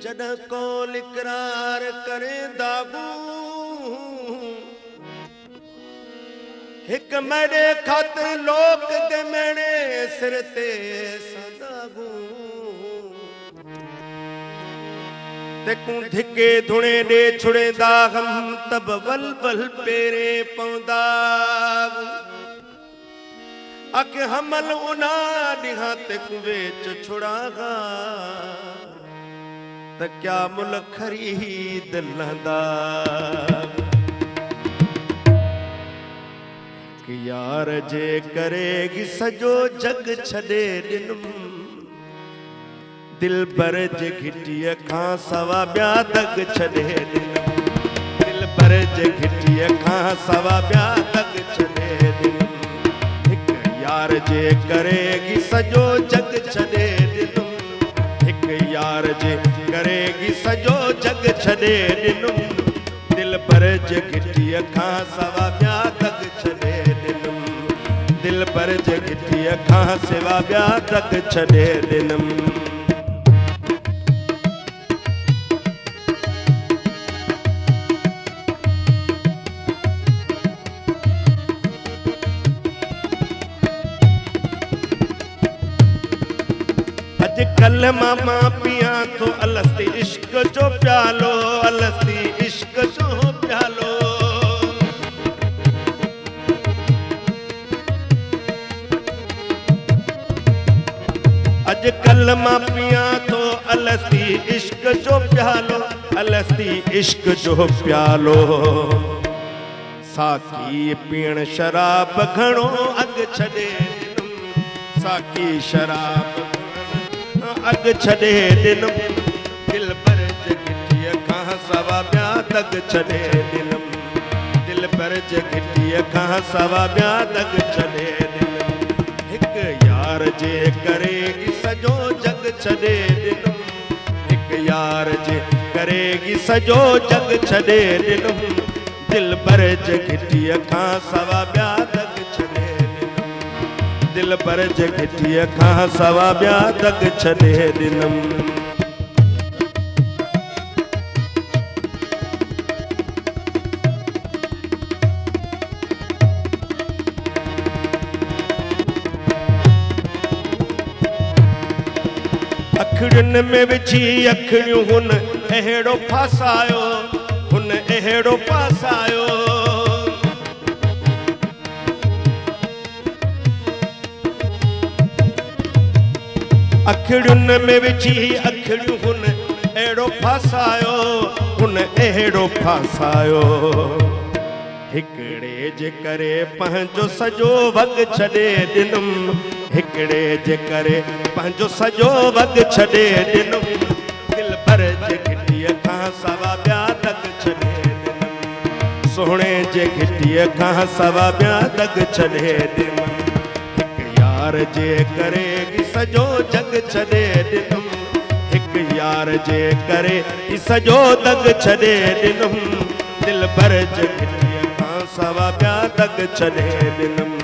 जॾहिं कौल इकरार करे दागू हिक मेरे खातिर लोक दे मेरे सिर ते सदागू तेकू धिके धुणे दे छुड़े दागम तब वल वल पेरे पौंदा अक हमल उना दिहा तेकू वेच छुड़ागा त क्या मुल खरीद लंदा कि यार जे करेगी सजो जग छड़े दिनुम दिल पर जे घिटिय खां सवा ब्या दग छड़े दिनुम दिल पर जे घिटिय खां सवा ब्या दग छड़े दिनुम हिक यार जे करेगी सजो जग छड़े दिनुम हिक यार जे करेगी सजो जग छड़े दिनुम दिल पर जे घिटिय खां सवा ब्या दग छड़े दिनुम दिल पर जे घिटिय खां सवा ब्या दग छड़े दिनुम कल मामा पिया तो अलस्ती इश्क जो प्यालो अलस्ती इश्क जो प्यालो अज कल मां पिया तो अलस्ती इश्क जो प्यालो अलस्ती इश्क जो प्यालो साकी पीण शराब घणो अग छड़े साकी शराब अग छड़े दिनुम दिल पर जगिटिय खां सवा ब्या दग छड़े दिनुम दिल पर जगिटिय खां सवा ब्या दग छड़े दिनुम हिक यार जे करेगी सजो जग छड़े दिनुम हिक यार जे करेगी सजो जग छड़े दिनुम दिल पर जगिटिय खां सवा ब्या दग छड़े दिल पर जगिटिय खां सवा ब्या दग छड़े दिनुम अखड़ियुनि में विझी अखड़ियूं हुन अहिड़ो फासायो हुन अहिड़ो फासायो अखड़ियुनि में विझी अखड़ियूं हुन अहिड़ो फासायो हुन अहिड़ो फासायो हिकिड़े जे करे पंहिंजो सॼो वॻ छॾे ॾिनुम हिकिड़े जे करे पंहिंजो सॼो वॻ छॾे ॾिनुम दिल पर जे घिटीअ खां सवा ॿिया दग छॾे ॾिनुम सोणे जे घिटीअ खां सवा ॿिया दग छॾे ॾिनुम यार जे करे सजो जग छड़े दिनुम हिक यार जे करे सजो दग छड़े दिनुम दिल पर जगिटिय खां सवा ॿिया दग छड़े दिनुम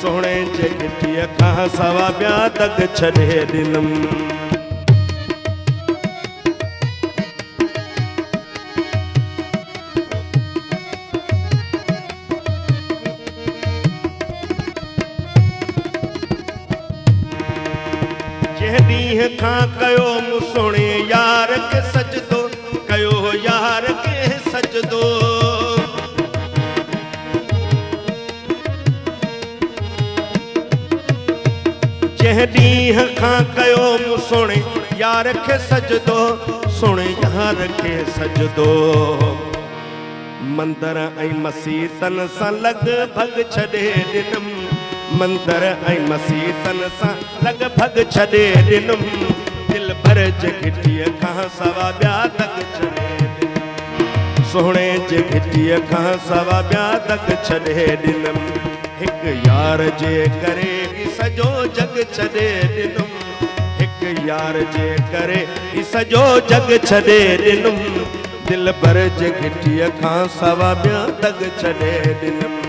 सोणे जे घिटीअ खां सवा ॿिया दग छड़े दिनुम ॾींहं खां कयो मूं सोणे यार के सजदो कयो यार के सजदो जंहिं ॾींहं खां कयो मूं सोणे यार के सजदो सोणे यार के सजदो मंदर ऐं मसीतन सां लॻभॻि छॾे ॾिनुम मंदर ऐं मसीतन सां लॻभॻि छॾे ॾिनुम दिल पर जे घिटीअ खां सवा ॿिया दग छॾे ॾिनुम सोणे जे घिटीअ खां सवा ॿिया दग छॾे ॾिनुम हिक यार जे करे सॼो जग छॾे ॾिनुम हिक यार जे करे सॼो जग छॾे ॾिनुम दिल पर जे घिटीअ खां सवा ॿिया दग छॾे ॾिनुम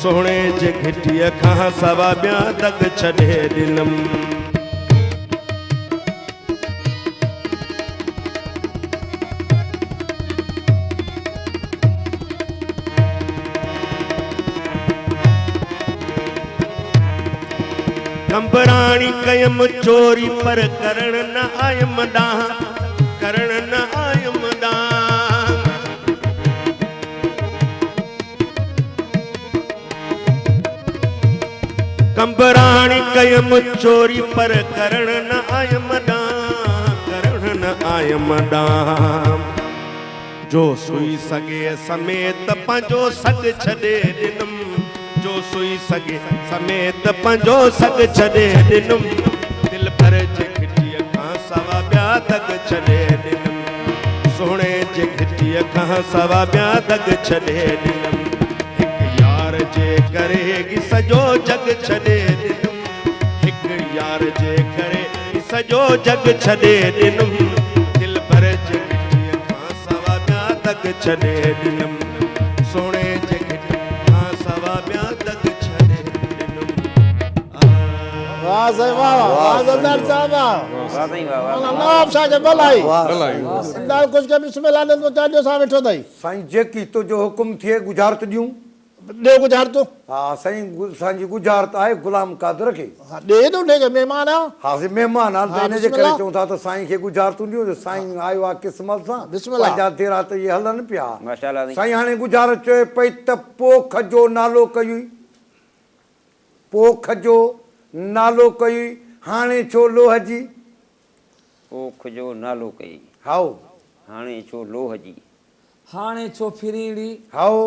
सोणे जे घिटीअ खां सवा ॿिया दग छॾे ॾिनुम कंबराणी कयम चोरी पर करण न आयम दाह, करण न आयम दाह। कंबराणी कयम चोरी पर करण न आयम दाह, करण न आयम दाह। जो सुई सगे समेत पंजो सग छॾे ॾिनम, जो सुई सगे समेत पंजो सग छॾे ॾिनम। दिल भर जे घिटीअ खां सवा ॿिया दग छॾे ॾिनम, सोणे जे घिटीअ खां सवा ॿिया दग छॾे ॾिनम। हिकु यार जे करे सॼो जग छॾे ॾिनम, हिकु यार जे करे सॼो जग छॾे ॾिनम। दिल भर जे दग छॾे ॾिनम, सोणे जे घिटीअ खां सवा ॿिया दग छॾे ॾिनम। वाह साईं वाह, वाह ज़रदार साहब वाह साईं वाह, नवाब साहब खे भलाई भलाई कुझु के बिस्मिल्लाह ने तो चाजो सा वेठो थई साईं। जेकी तो जो हुकुम थिए गुजारत ॾियूं, ॾे गुजार तो। हाँ साईं, असांजी गुजारत आहे गुलाम कादर खे। हाँ ॾे तो ॾे मेहमान आ। हाँ से मेहमान आ, हाँ, इन जे करे चऊं था त साईं खे गुजारतूं ॾियूं। साईं आयो आहे क़िस्मत सां, बिस्मिल्लाह। पंहिंजा देरा त इहे हलनि पिया। माशाअल्लाह साईं हाणे गुजारत चए पई त पोख जो नालो कई, पोख जो नालो कई, हाणे छो लोह जी। पोख जो नालो कई, हाओ हाणे छो लोह जी। हाणे छो फिरीड़ी हाओ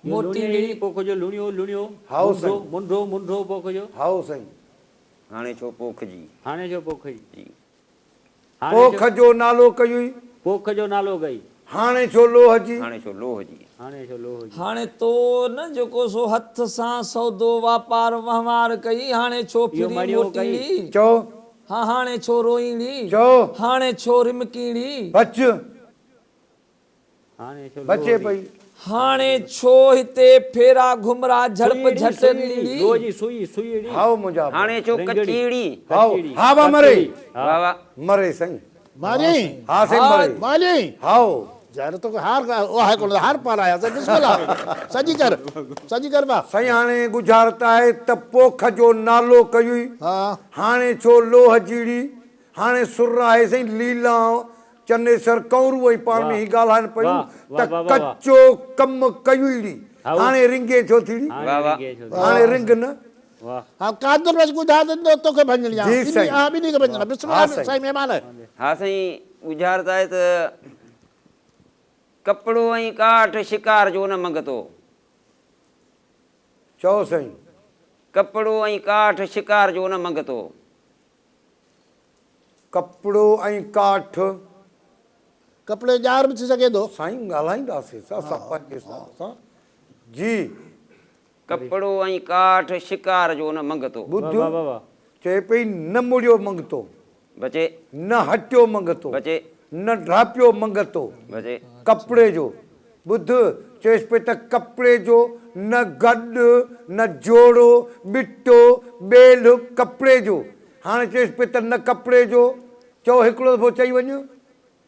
मोटी पोख जो लुणियो लुणियो, हाओ मुंडो साईं, मुंडो मुंडो पोख जो, हाओ साईं। हाणे छो पोख जी। हाणे जो पोख जी, जी। हाणे पोख जो जो नालो कई, पोख जो नालो कई, हाणे छो लोह जी। हाणे छो लोह जी। हाणे छो लोह जी। हाणे तो न जेको सो हथ सां सौदो वापार वहिंवार कई, हाणे छो इहो फिरी मरियो मोटीड़ी। चओ हाँ हाणे छो रोईड़ी, चओ हाणे छो रिमकीड़ी। बच हाणे छो बचे पई। हाणे छो हिते फेरा घुमरा झड़प झट रीड़ी। लोह जी सुई सुईड़ी। हाओ मुंहिंजा हाणे छो कचीड़ी। हाओ हा बा मरे वाह वाह। मरे साईं। मानी हा साईं मरे। मानी हाओ यार तो हार ओ है कोन हार पार आया से बिस्मिल्लाह सजी कर बा। साईं हाणे गुजारत आहे त पोख जो नालो कई, हाँ हाणे छो लोह जीड़ी। हाणे सुर आहे साईं लीला चन्नेसर कौरू ऐं पाण में ही ॻाल्हाइनि पियूं वाह, त वाह, वाह, वाह। कचो कम कयुड़ी, हाओ। हाणे रिंगे छो थीड़ी। वाह, वाह। हाणे रिंग न। वाह। हाँ कादर बस गुजार दे तो के भंजलिया जी साईं। हां भी नहीं के भंजना बिस्मिल्लाह हाँ, साईं। साईं मेहमान है। हाँ साईं गुजारत आहे त कपिड़ो ऐं काठ शिकार जो न मंगतो। चओ साईं। कपिड़ो ऐं काठ शिकार जो न मंगतो। कपिड़ो ऐं काठ कपड़े जार में थी सके दो साईं ॻाल्हाईंदासीं असां पंहिंजे हिसाब सां। जी कपिड़ो ऐं काठ शिकार जो न मंगतो। ॿुध वाह वाह वाह। चए पई न मुड़ियो मंगतो, बचे न हटियो मंगतो, बचे न ढापियो मंगतो। बचे कपिड़े जो ॿुध चएसि पई त कपिड़े जो न गॾु न जोड़ो ॿिटो ॿेल कपिड़े जो। हाणे चएसि पई त न कपिड़े जो। चओ हिकिड़ो दफ़ो चई वञ।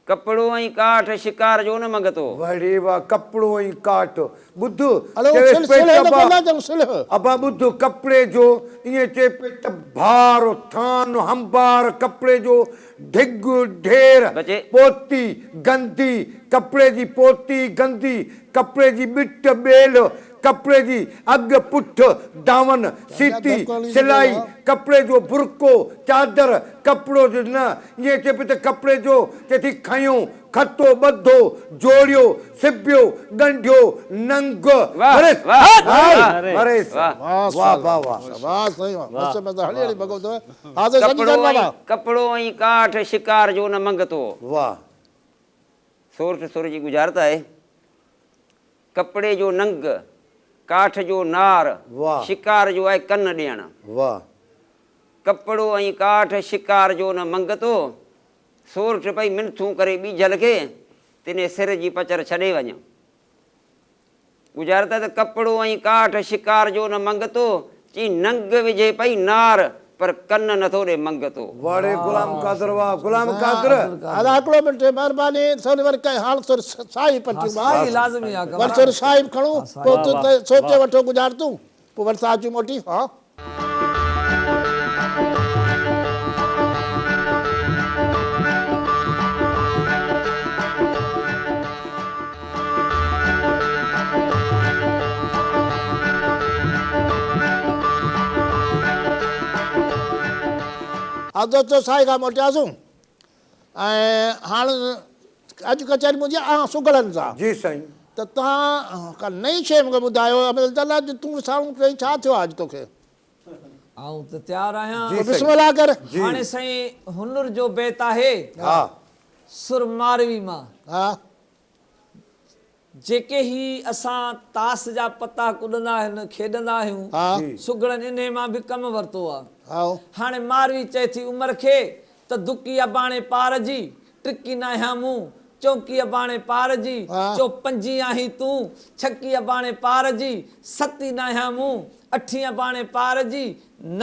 कपिड़ो ऐं काठ शिकार जो न मंगतो। वड़े वाह कपिड़ो ऐं काठ ॿुध हेलो चएसि पई सिल त तो बा- बोला जब सिल अबा ॿुध कपिड़े जो ईअं चए पई त भार थान हंबार कपिड़े जो ढिग ढेर बचे पोती गंदी कपिड़े जी पोती गंदी कपिड़े जी ॿिट ॿेल कपिड़े जी अग पुठ दामन सीती सिलाई कपिड़े जो बुरको चादर कपिड़ो जो न ईअं चए पई त कपिड़े जो चए थी खयूं खतो ॿधो जोड़ियो सिबियो ॻंढियो नंग वाह, मरेसि, वाह, हाय, मरेसि। वाह। वाह वाह वाह वाह सही वाह बस बस हली हली भगो तो हां से सजी कर बाबा। कपिड़ो ऐं काठ शिकार जो न मंगतो। वाह सोरठ सुर जी गुजारत आहे कपिड़े जो नंग काठ जो नार वाह। शिकार जो आहे कन ॾियण। वाह कपिड़ो ऐं काठ शिकार जो न मंगतो। सोरठ पई मिनथूं करे ॿीजल खे तिने सिर जी पचर छॾे वञ। गुजारत आहे त कपिड़ो ऐं काठ शिकार जो न मंगतो। चई नंग विझे पई नार पर कन नथो ॾे मंगतो। वाड़े गुलाम कादर वाह गुलाम कादर। आधा अकड़ो मिनट मेहरबानी सोने वर के हाल सोर साई पट्टी साई लाज़मी आ वर सोर साहिब खणो को तो सोचे वठो गुजार तू पो वर साचू मोटी हां हज़रत साईं खां मोटियासूं ऐं हाणे अॼु कचहरी मुंहिंजी सुगड़नि सां जी साईं त तव्हां का नई शइ मूंखे ॿुधायो अमल तूं साम्हूं कई छा थियो आहे अॼु तोखे आऊं त तयार आहियां जी। बिस्मिल्लाह कर हाणे साईं हुनुर जो बेत आहे हा सुर मारवी मां हा जेके ही असां तास जा पता कुॾंदा आहिनि खेॾंदा आहियूं हा सुगड़नि इन मां बि कमु वरितो आहे हा हाणे मारवी चए थी उमिरि खे त दुकी अबाणे पार जी टिकी न आहियां मूं चौकी अबाणे पार जी चो पंजी आहीं तूं छकी अबाणे पार जी सती न आहियां मूं अठी अबाणे पार जी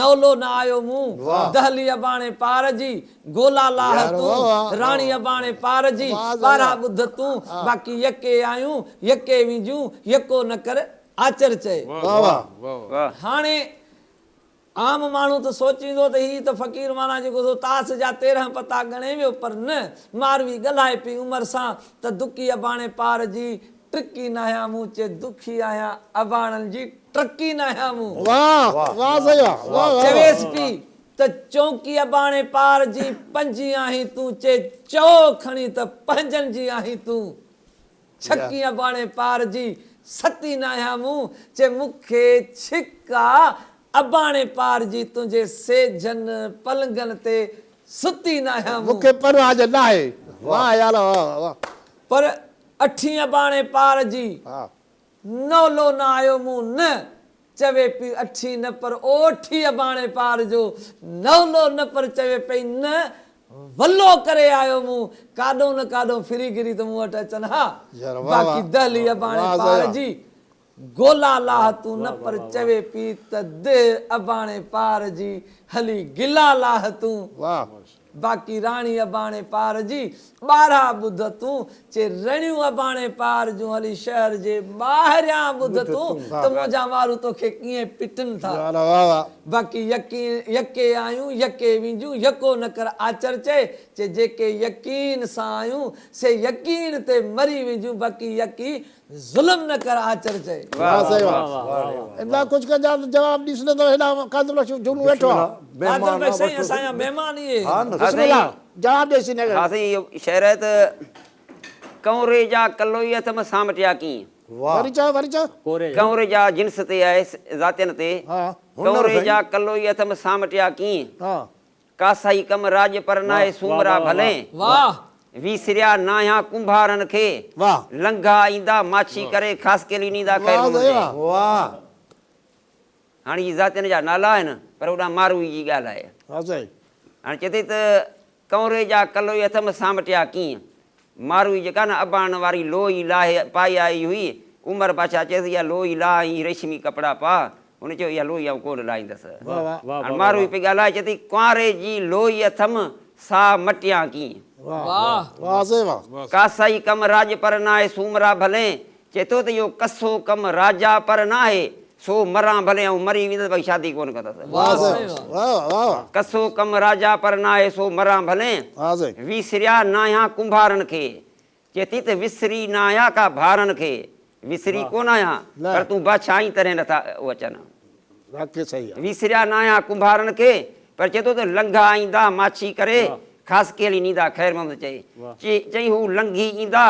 नवलो न आयो मूं दहली अबाणे पार जी गोला लाह तूं राणी अबाणे पार जी ॿारहां ॿुध तूं बाक़ी यके आयूं यके विझूं यको न कर आचर चए वाह वाह वाह हाणे आम माण्हू त सोचींदो त ही त फ़क़ीर माना जेको सो तास जा 13 पता ॻणे वियो पर न मारवी ॻाल्हाए पई उमिरि सां त दुखी अबाणे पार जी ट्रिकी न आहियां मूं चे दुखी आहियां अबाणनि जी ट्रकी न आहियां मूं वाह वाह सही वाह वाह चवेसि पई त चौकी अबाणे पार जी पंजी आहीं तूं चे चओ खणी त पंजनि जी आहीं तूं छकी अबाणे पार जी सती न आहियां मूं चे मूंखे छिका अबाणे पार जी तुंहिंजे सेजन पलंगनि ते सुती न आहियां मूं मूंखे परवाह न आहे वाह यार वाह वाह पर अठी अबाणे पार जी हा नवलो न आयो मूं न चवे पई अठी न पर ओठी अबाणे पार जो नवलो न पर चवे पई न वल्लो करे आयो मूं काॾो न काॾो फिरी गिरी त मूं वटि अचनि हा यार वाह बाक़ी वाह दहली अबाणे वाह पार वाह। जी गोला लाह तूं न पर चवे पई त दे अबाणे पार जी हली गिला लाह तूं वाह बाक़ी राणी अबाणे पार जी 12 ॿुध तूं चे रणियूं अबाणे पार जूं हली शहर जे ॿाहिरियां ॿुध तूं त मुंहिंजा माण्हू तोखे कीअं पिटनि था यार वाह वाह बाक़ी यके आयूं यके विझूं यको न कर आचर चे जेके यकीन सां आयूं से यकीन ते मरी विझूं बाक़ी यकी ज़ुल्म न कर आचर चए वाह सही वाह इतना कुछ का जवाब ॾिसने तो हेॾा कादर जुनू वेठो आहे आदम भाई साईं असांजा महिमान इहे बिस्मिल्लाह जवाब ॾेसी ने हा साईं इहो शेर आहे त कंवरे जा कलोई अथम सामटिया कीअं वरी चओ कोरे कंवरे जा जिन्स ते आहे ज़ातियुनि ते हा कंवरे जा कलोई अथम सामटिया कीअं हा कासाई कम राज पर नाहे सूमरा भले वाह विसरिया नाया कुंभारनि खे वाह लंघा ईंदा माछी करे ख़ासि केली नींदा वाह सही ख़ैर वाह वाह हाणे इहे ज़ातियुनि जा नाला आहिनि पर होॾां मारवी जी ॻाल्हि आहे हा सही हाणे चए थी त कंवरे जा कलोई अथम सामटिया कीअं मारवी जेका न अबाण वारी लोई लाहे पाई आई हुई उमर बादशाह चए थी इहा लोई लाही रेशमी कपिड़ा पा हुन चयो इहा लोई आऊं कोन लाहींदसि वाह वाह हाणे मारवी पई ॻाल्हाए चए थी कुंवारे जी लोई अथम सा मटिया कीअं वाह वाह सही वाह कासाई कम राज पर नाहे सूमरा भले चए थो त इहो कसो कम राजा पर नाहे सो मरां भले ऐं मरी वेंदसि भई शादी कोन कंदसि वाह सही वाह वाह वाह कसो कम राजा पर नाहे सो मरां भले हा सही विसरिया नाया कुंभारनि खे चए थी त विसरी न आया का भारनि खे विसरी कोन आहियां पर तूं बादशाह ई तरह नथा उहे अचनि वाक़ई सही आहे विसरिया न आया कुंभारनि खे पर चए थो त लंघा ईंदा माछी करे ख़ासि केली नींदा ख़ैर महमद चई हू लंघी ईंदा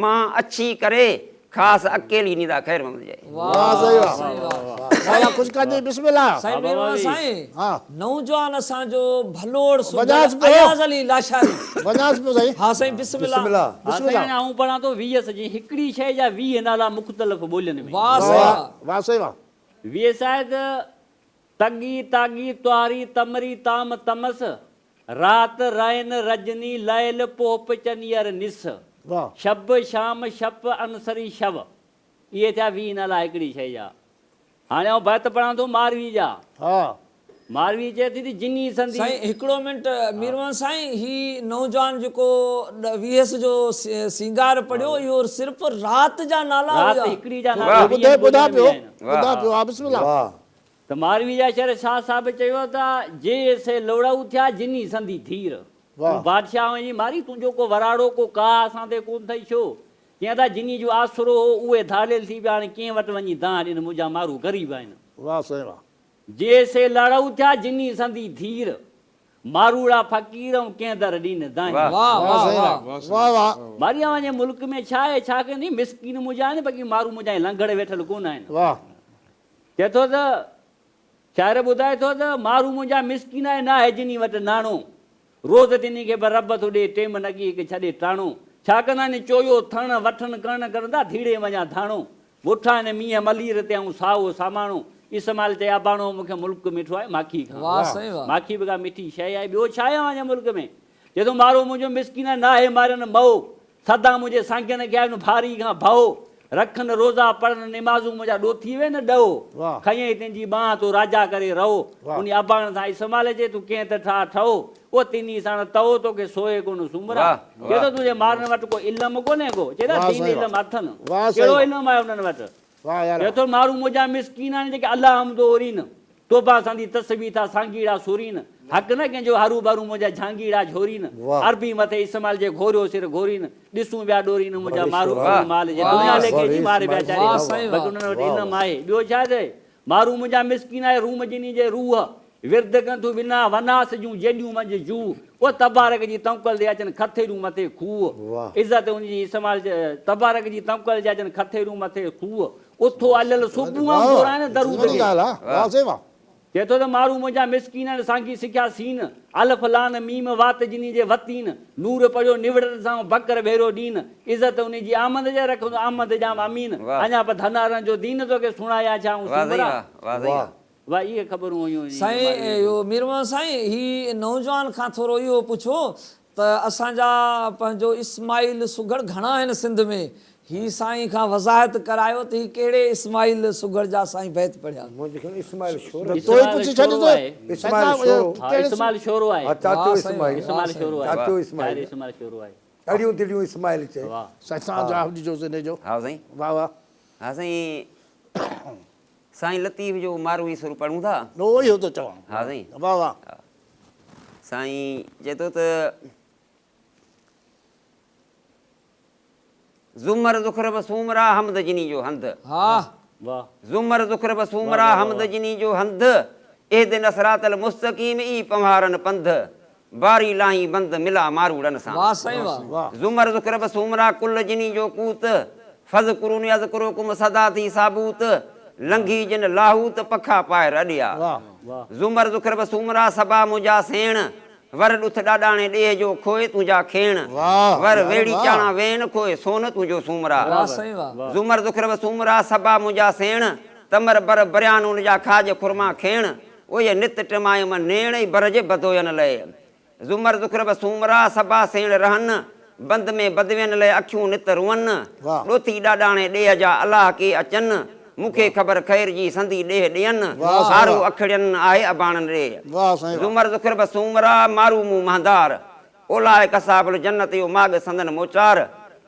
मां अची करे ख़ासि अकेली नींदा ख़ैर महमद चई वाह सही वाह साला कुछ का जी बिस्मिल्लाह साईं मेरवा साईं हा नौजवान असांजो भलोड़ बजाज पे हो। अयाज़ अली लाशारी वञास पियो सही हा साईं बिस्मिल्लाह बिस्मिल्लाह आऊं पढ़ां थो 20 सजी हिकिड़ी शइ जा 20 नाला मुख़्तलिफ़ ॿोलियुनि में वाह साईं वाह सही वाह 20 शायद तगी तागी त्वारी तमरी ताम तमस रात रायन रजनी लयल पोप चनियर निस वाह शब शाम शप अनसरी शव इहे थिया 20 नाला हिकिड़ी शइ जा हाणे आउं बैत पढ़ां थो मारवी जा हा मारवी चए थी जिनी संधि साईं हिकिड़ो मिंट मीरवान साईं ही नौजवान जेको 20 जो सिंगार पढ़ियो इहो सिर्फ़ राति जा नाला रात हुया हिकिड़ी जा नाला ॿुधे ॿुधा पियो वाह। ॿुधा पियो हा बिस्मिल्लाह वाह त मारवी जा शहर शाह साहिब चयो त जे से लोड़ाऊ थिया जिनी संधि धीर वाह। बादशाह वञी मारी तुंहिंजो को वराड़ो को का असां ते कोन अथई छो कीअं था जिनी जो आसरो हो उहे धालियल थी विया हाणे कंहिं वटि वञी दान ॾिन मुंहिंजा माण्हू ग़रीब आहिनि वाह सही वाह जे से लड़ाऊ थिया जिनी संधि धीर मारूड़ा फ़कीर ऐं कंहिं दर ॾीन दाई वाह। वाह वाह सही वाह वाह वाह वाह मारिया वञे मुल्क में छा आहे छा कंदी मिसकिन मुंहिंजा आहिनि बाक़ी मारू मुंहिंजा लंगड़ वेठल कोन आहिनि वाह चए थो त शाइर ॿुधाए थो त मारू मुंहिंजा मिसकिन आहे न आहे जिनी वटि नाणो रोज़ तिनी खे पर रब थो ॾे टेम नगी खे छॾे टाणो छा कंदा आहिनि चोयो थण वठण करण करंदा धीड़े वञा धाणो ॻोठा आहिनि मींहं मलीर ते ऐं साओ सामाणो इस्माइल चया बाणो मूंखे मुल्क मिठो आहे माखी खां वाह सही वाह माखी बि का मिठी शइ आहे ॿियो छा आहे वञे मुल्क में चए थो मारो मुंहिंजो मिसकिन आहे न आहे मारनि मओ सदा मुंहिंजे सांगियनि खे आहिनि भारी खां भओ रखनि रोज़ा पढ़नि निमाज़ूं मुंहिंजा ॾोथी वे न ॾहो वाह। खयईं तुंहिंजी बांह तूं राजा करे रहो वाह। उन अबाण सां इस्माइल जे तूं कंहिं त ठा ठहो उहो तिनी साण तओ तोखे सोए कोन सुमरा वाह, चए थो तुंहिंजे मारनि वटि को इल्मु कोन्हे को चए वाह, दीन सही इल्मु वाह। अथनि वाह, सही कहिड़ो वाह। इल्मु आहे उन्हनि वटि वाह यार चए थो माण्हू मुंहिंजा मिसकीन आहिनि जेके अलाह हमदो ओरीन तोबा सांदी तस्बी था सांगीड़ा सुरीन हक़ न कंहिंजो हरू भरू मुंहिंजा झांगीड़ा झोरीन वाह। अरबी मथे इस्माइल जे घोरियो सिर घोरीन ॾिसूं पिया डोरीन मुंहिंजा मारू वाह। माल जे वाह, दुनिया लेके जी वाह, मारे पिया वाह, चारे वाह, सही बाक़ी वाह। उन्हनि वटि इल्मु आहे ॿियो छा थिए मारू मुंहिंजा मिसकीन आहे रूम जिनी जे रूह विर्द कंदू बिना वनास जूं जेॾियूं मंझि जूं उहो तबारक जी तंकल ते अचनि खथेरूं मथे खूह वाह। इज़त उनजी इस्माइल जे तबारक जी तंकल जे अचनि खथेरूं मथे खूह उथो अलियल सुबुह घोराइनि दरूद वॾी खे ॻाल्हि आहे वाह सही वाह चए थो त मारू मुंहिंजा मिसकीन आहिनि सांगी सिखिया सीन अलफ लान मीम वात जिनी जे वतीन नूर पढ़ियो निवड़त सां बकर भेरो ॾीन इज़त उनजी आमद जे रखंदो आमद जाम अमीन वाह। अञा पर धनारनि जो दीन तोखे सुणाया छा ऐं वाह साईं सुमरा वाह वाह साईं वाह वाह इहे ख़बरूं हुयूं साईं इहो मीरमन साईं ही नौजवान खां थोरो इहो पुछो त असांजा पंहिंजो इस्माइल सुघड़ घणा आहिनि सिंध में ही साईं खां वज़ाहत करायो त ही कहिड़े इस्माइल सुघड़ जा साईं बैत पढ़िया मुंहिंजे खे इस्माइल शोर तो ही पुछी छॾ तो इस्माइल शोरो इस्माइल शोरो आहे हा चाचो वाह, साईं, इस्माइल इस्माइल शोरो आहे चाचो शाइर इस्माइल इस्माइल शोरो आहे अड़ियूं तिड़ियूं इस्माइल चए वाह ससां जवाब ॾिजो सिने जो हा साईं वाह वाह हा साईं साईं लतीफ़ जो मारवी सुर पढ़ूं था नो ई हो तो चवां हा साईं वाह वाह साईं चए थो त ज़ुमर ज़ुखर बसूमरा हमद जिनी जो हंध हा वाह ज़ुमर ज़ुखर बसूमरा हमद जिनी जो हंध एद नसरातल मुस्तकीम ई पवारन पंध बारी लाही बंद मिला मारूड़न सां वाह साईं वाह वाह ज़ुमर ज़ुखर बसूमरा कुल जिनी जो कूत फज़ कुरून यज़कुरुकुम सदा थी साबूत लंघी जिन लाहूत पखा पाए रॾिया वाह वाह ज़ुमर ज़ुखर बसूमरा सबा मुंहिंजा सेण वर ॾुथ ॾाॾाणे ॾेह जो खोए तुंहिंजा खेण वाह, वर वाह, वेड़ी वाह। चाणा वेन खोए सोन तुंहिंजो सूमरा वाह साईं वाह ज़ुमर ज़ुखर बसूमरा सबा मुंहिंजा सेण तमर बर बरियान उन जा खाज खुरमा खेण उहे नित टिमायम नेण ई बर जे बदोयन लए ज़ुमर ज़ुखर बसूमरा सबा सेण रहनि बंद में बदवियन लाइ अखियूं नित रुअनि वाह। ॾोथी ॾाॾाणे ॾेह जा अलाह के अचनि मूंखे ख़बर ख़ैर जी संदी ॾेह ॾियनि वाह, सारो वाह। अखड़ियनि आहे अबाणनि ॾे वाह साईं वाह ज़ुमर ज़ुखर बसूमरा मारू मूं महदार ओलाए कसाबल जन्नत जो माग संदन मोचार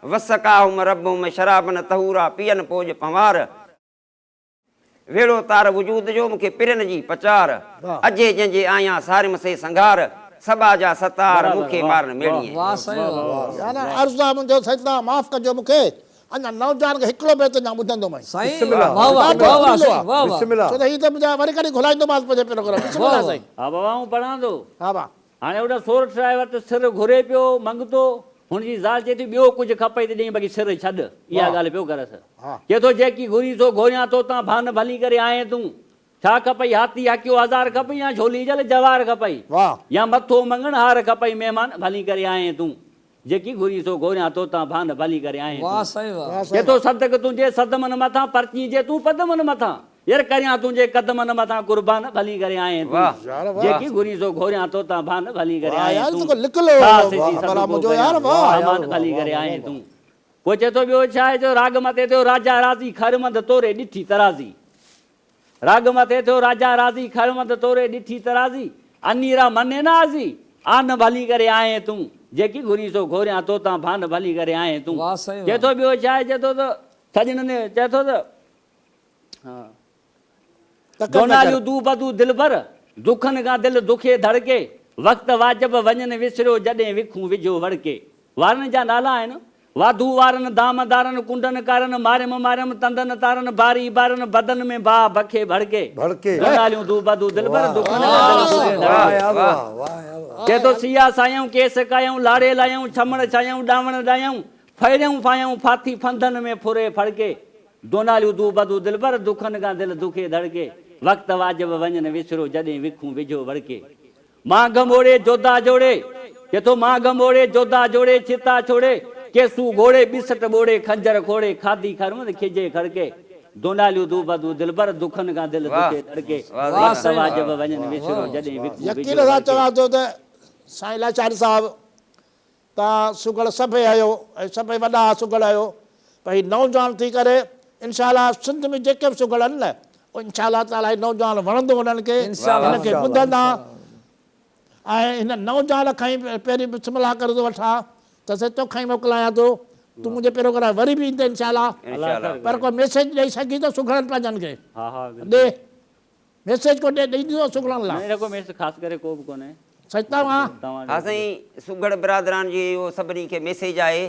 वसकाहुम रबुम शराबन तहूरा पियन पोज पवार वेड़ो तार वजूद जो मूंखे पिरन जी पचार वाह। अजे जंहिंजे आहियां सारिम से संघार सबा जा सतार बराबरि, मूंखे वाह, मारन मेड़ीअ वाह साईं वाह या ना अर्ज़ु आहे मुंहिंजो सजदा माफ़ कजो मूंखे अञा नौजवान खे हिकिड़ो बैत अञा ॿुधंदो मैं साईं बिस्मिल्लाह। वाह वाह वाह वाह साईं वाह वाह बिस्मिल्लाह छो त हीअ त मुंहिंजा वरी कॾहिं घुलाईंदोमांसि पंहिंजे प्रोग्राम बिस्मिल्लाह साईं हा बाबा आऊं पढ़ां थो हा वाह हाणे उन सोरठ राय वटि सिर घुरे पियो मंगतो हुनजी ज़ाल चए थी ॿियो कुझु खपई त ॾेई बाक़ी सिर छॾ इहा ॻाल्हि पियो करसि हा चए थो जेकी घुरी सो घोरियां तो तां भान भली करे आए तूं छा खपई हाथी हकियो हज़ार खपई या झोली जल जवार खपई वाह या मथो मंगण हार खपई महिमान भली करे आए तूं जेकी घुरी सो घोरियां तो तां भान भली करे आए वाह साईं वाह वाह चए साईं थो सदक तुंहिंजे सदमनि मथां परची जे तूं पदमनि मथां यार करियां तुंहिंजे कदमनि मथां कुर्बान भली करे आए तूं वाह। यार वाह जेकी घुरी सो घोरियां तो तां भान भली करे वाह आए यार तूं तूं लिख लो ख़ासि जी भला सदको मुंहिंजो कयां, यार वाह यार, सामान वाह, भली वाह, करे वाह, आए वाह। तूं पोइ चए थो ॿियो छा आहे जो राग मथे थियो राजा राज़ी खरमंद तोरे ॾिठी तराज़ी राग मथे थियो राजा राज़ी खरमंद तोरे ॾिठी तराज़ी अनीरा मने नाज़ी आन भली करे आए तूं जेकी घुरी सो घोरियां तो तां भान भली करे आए तूं वाह साईं चए थो ॿियो छा आहे चए थो त सजननि चए थो त हा दोनालियूं तूं बदू दिल भर दुखनि खां दिलि दुखे धड़के वक़्तु वाजिब वञनि विसरियो जॾहिं विखूं विझो वड़के वारनि जा नाला आहिनि वाधू वारन दाम दारन कुंडन कारन मारे मारम तंदन तारन बारी बारन बदन में बा बखे भड़के भड़के। दोनालियूं दू बदू दिल पर दुखन का दिल दुखे वाह धड़के यार, वाह वाह यार, वाह। के तो सिया सायूं केस कायूं लाड़े लायूं छमण छायूं डावण डायूं फैरियूं फायूं फाथी फंदन में फुरे फड़के दोनालियूं दू बदू दिल पर दुखन का दिल दुखे धड़के वक्त वाजिब वञन विसरो जॾहिं विखूं विझो वड़के मां गमोड़े जोधा जोड़े के तो मां गमोड़े जोधा जोड़े चिता छोड़े केसू घोड़े बिसट बोड़े खंजर खोड़े खादी खरम खिजे खड़के दोनालियूं दू बदू दिल पर दुखन का दिल दुखे धड़के वक्त वाजिब वञन विसरो जॾहिं विखूं यकीन सां चवां थो त साईं लाचारी साहिबु तव्हां सुगड़ सभई आहियो ऐं सभई वॾा सुगड़ आहियो भई नौजवान थी करे इनशाला सिंध में जेके बि सुगड़ आहिनि न उहो इनशाला ताला नौजवान वणंदो उन्हनि खे हिनखे ॿुधंदा ऐं हिन नौजवान खां ई पहिरीं बिस्मिल्लाह करे थो वठां त से तोखां ई मोकिलायां थो तूं मुंहिंजे प्रोग्राम वरी बि ईंदे इनशाला पर को मैसेज ॾेई सघी थो सुगड़नि पंहिंजनि खे हा हा ॾे मैसेज को ॾे ॾींदो सुगड़नि लाइ मेरे को मेरे ख़ासि करे को बि कोन्हे सच तव्हां हा साईं सुगड़ बिरादरान जी इहो सभिनी खे मैसेज आहे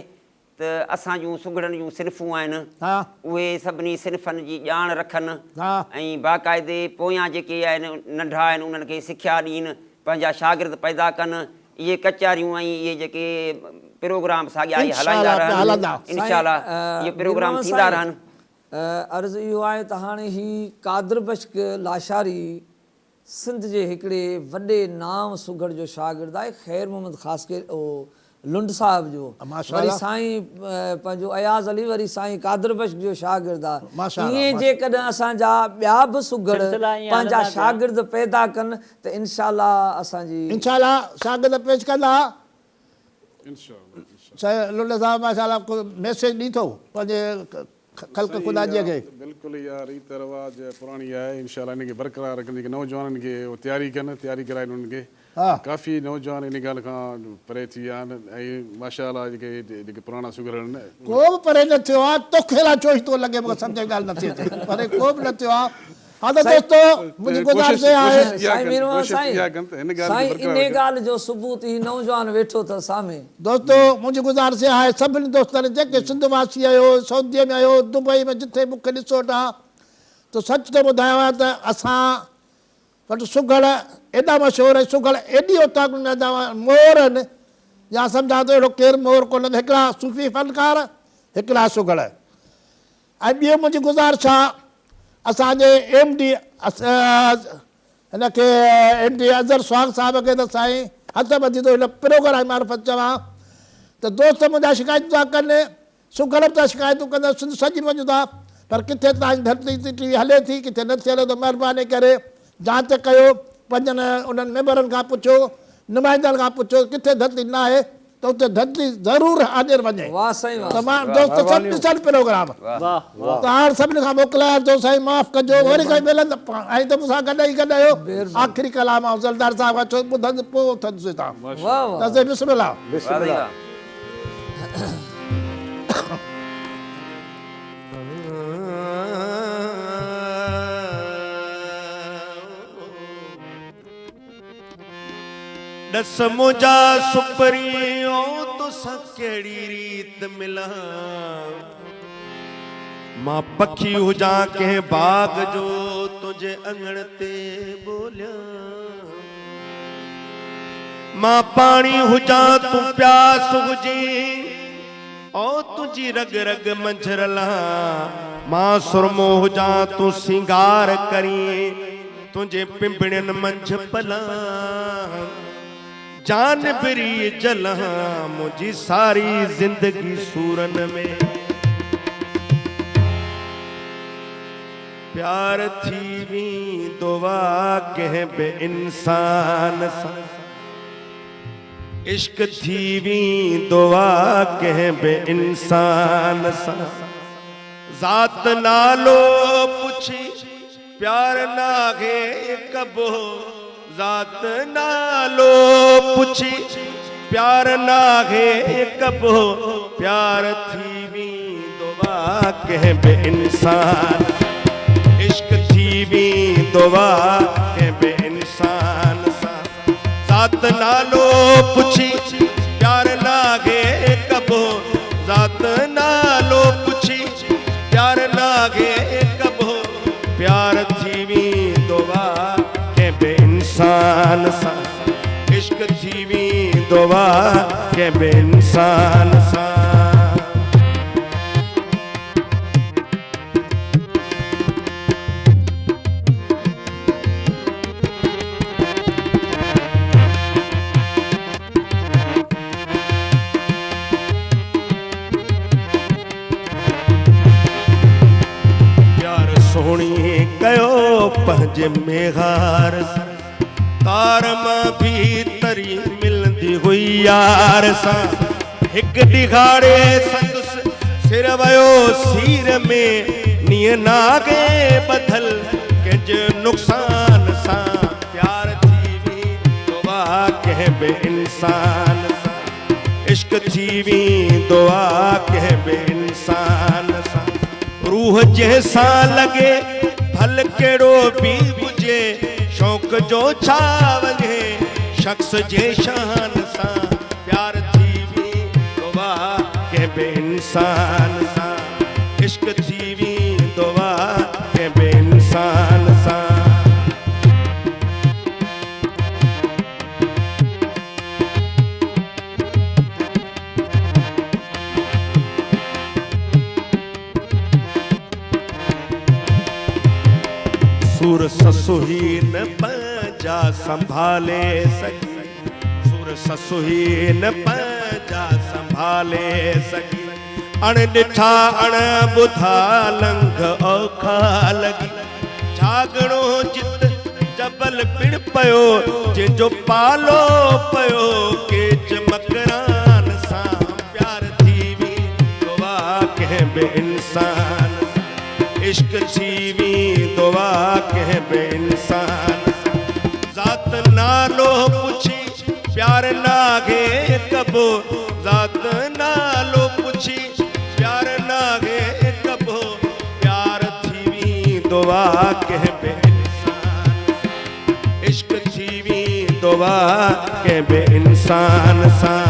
त असां जूं सुगड़नि जूं सिन्फ़ूं आहिनि हा उहे सभिनी सिन्फ़नि जी ॼाण रखनि हा ऐं बाक़ाइदे पोयां जेके आहिनि नंढा आहिनि उन्हनि खे सिख्या ॾियनि पंहिंजा शागिर्द पैदा कनि इहे कचारियूं ऐं इहे जेके प्रोग्राम साॻिया इहे हलाईंदा रहनि इनशाला इहे प्रोग्राम थींदा रहनि अर्ज़ु इहो आहे त हाणे ही कादर बश्क लाशारी सिंध जे हिकिड़े वॾे नाम सुगड़ जो शागिर्द आहे ख़ैर मोहम्मद ख़ासि करे लुंड साहिब जो वरी साईं पंहिंजो अयाज़ अली वरी साईं कादर बश्क जो शागिर्द आहे ईअं जेकॾहिं असांजा ॿिया बि सुगड़ पंहिंजा शागिर्द पैदा कनि त इनशाला असांजी इनशाला शागिर्द पेश कंदा लुंड साहिब माशाल्लाह को मैसेज ॾींदो पंहिंजे ख़ल्क़ ख़ुदा जी खे बिल्कुलु इहा रीत रवाज पुराणी आहे इनशाला इनखे बरक़रार रखंदी की नौजवाननि खे तयारी कनि तयारी कराइनि उन्हनि खे काफ़ी नौजवान इन ॻाल्हि खां परे थी विया आहिनि ऐं माशाल्लाह जेके पुराणा सुगर आहिनि को बि परे न थियो आहे तोखे लाइ चोई थो लॻे मूंखे सम्झ में ॻाल्हि नथी अचे परे को बि न थियो आहे हा त दोस्तो मुंहिंजी गुज़ारिश आहे साईं इन ॻाल्हि जो सबूत ही नौजवान वेठो अथव साम्हूं दोस्तो मुंहिंजी गुज़ारिश आहे सभिनी दोस्तनि जेके सिंध वासी आहियो सऊदीअ में आहियो दुबई में जिथे मूंखे ॾिसो था त सच थो ॿुधायांव त असां वटि सुगड़ एॾा मशहूरु आहिनि सुगड़ एॾी उतां मोर आहिनि या सम्झा थो अहिड़ो केरु मोर कोन्हे हिकिड़ा सूफ़ी फनकार हिकिड़ा सुगड़ ऐं ॿियो मुंहिंजी गुज़ारिश आहे असांजे MD हिनखे MD अज़हर स्वाग साहिब खे त साईं हथ ॿधी थो हिन प्रोग्राम मार्फत चवां त दोस्त मुंहिंजा शिकायतूं था कनि सुगड़ बि था शिकायतूं कंदा सिंध सॼी वञूं था पर किथे तव्हांजी धरती टी हले थी किथे नथी हले त महिरबानी करे जांच कयो पंजनि उन्हनि मेंबरनि खां पुछो नुमाइंदनि खां पुछो किथे धरती न आहे त उते धरती ज़रूरु हाज़िर वञे त मां दोस्त सभु ॾिसनि प्रोग्राम त हाणे सभिनी खां मोकिलायां थो साईं माफ़ु कजो वरी काई मिलंदा ऐं त मूंसां गॾु ई गॾु आहियो आख़िरी कलाम ऐं ज़लदार साहिब खां छो ॿुधंदो पोइ उथंदुसि तव्हां त बिस्मिल्लाह दस मुंहिंजा सुपरियो तोसां कहिड़ी रीत मिलां मां पखी हुजां कंहिं बाग जो तुंहिंजे अङण ते ॿोलियां मां पाणी हुजां तूं प्यास हुजे ओ तुंहिंजी रग रग मंझरलां मां सुरमो हुजां तूं सिंगार करीं तुंहिंजे पिंपड़ियुनि मंझ पलां जान बिरी जलां मुंहिंजी सारी ज़िंदगी सूरन में प्यार थी वेंदो आहे कंहिं बि इंसान सां इश्क थी वेंदो आहे कंहिं बि इंसान सां ज़ात नालो पुछी प्यार नाहे कबो ज़ात नालो पुछी प्यार नाहे कबो प्यार थी वेंदो आहे कंहिं बि इंसान इश्क थी वेंदो आहे कंहिं बि इंसान सां ज़ात नालो पुछी प्यार नाहे कबो ज़ात दुआ के बे इंसान सा। प्यार सोहणी कयो पंहिंजे मेघार सां, तार मां भी तरी मिलंदी हुई यार सां। हिकु ॾिघाड़े संदसि सिर वयो सीर में, नीअं नागे ॿधल कंहिंजे नुक़सान सां। प्यार थी वी दुआ कंहिं बे इंसान सां, इश्क थी वी दुआ कंहिं बे इंसान सां। रूह जंहिंसां लॻे भल कहिड़ो बि हुजे, शौक़ जो छा वञे शख्स जे शान सां। प्यार थी वी दुआ कंहिं बे इंसान सां, इश्क थी वी दुआ कंहिं बे इंसान सां। सुर ससुही न पंहिंजा संभाले सघी, सुर ससुही न पंहिंजा संभाले सघी। अण ॾिठा अण ॿुधा लंघ औखा लॻी, जागणो जित जबल पिण पयो, जंहिंजो पालो पयो केच मकरान सां। प्यार थी वी दुआ कंहिं बे इंसान सां, इश्क थी वी दुआ कंहिं बे इंसान सां। ज़ात नालो पुछी प्यार नागे कबो, ज़ात नालो पुछी प्यार नागे कबो। प्यार थी वी दुआ कंहिं बे इंसान सां, इश्क थी वी दुआ कंहिं बे इंसान सां।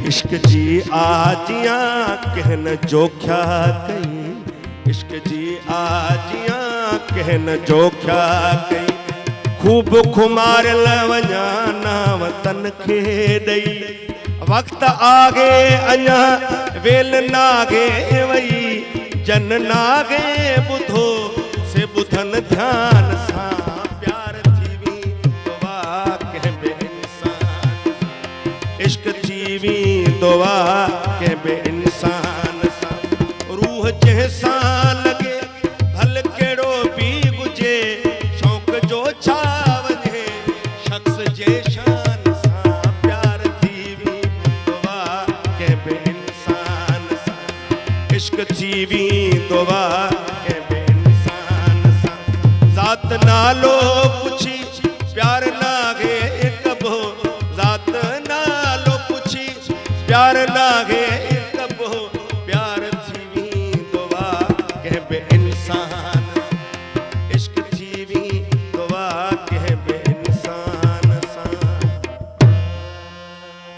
इश्क जी आजियां कहन जोख्या कई, इश्क जी आजियां कहन जोख्या कई। खूब खुमारियल वञा ना वतन खे ॾई, वक्त आगे अञा वेल नागे वई। जन नागे ॿुधो से ॿुधन ध्यान सां। प्यार थी वी दुआ कंहिं बे इंसान, इश्क थी वी दुआ कंहिं बे इंसान सां। रूह जंहिंसां लॻे भल कहिड़ो बि हुजे, शौक़ जो छा वञे शख्स जे शान सां। प्यार थी वी दुआ कंहिं बे इंसान सां, इश्क थी वी दुआ कंहिं बे इंसान सां। ज़ात नालो पुछी प्यार नागे कबो, ज़ात नालो पुछी प्यार नागे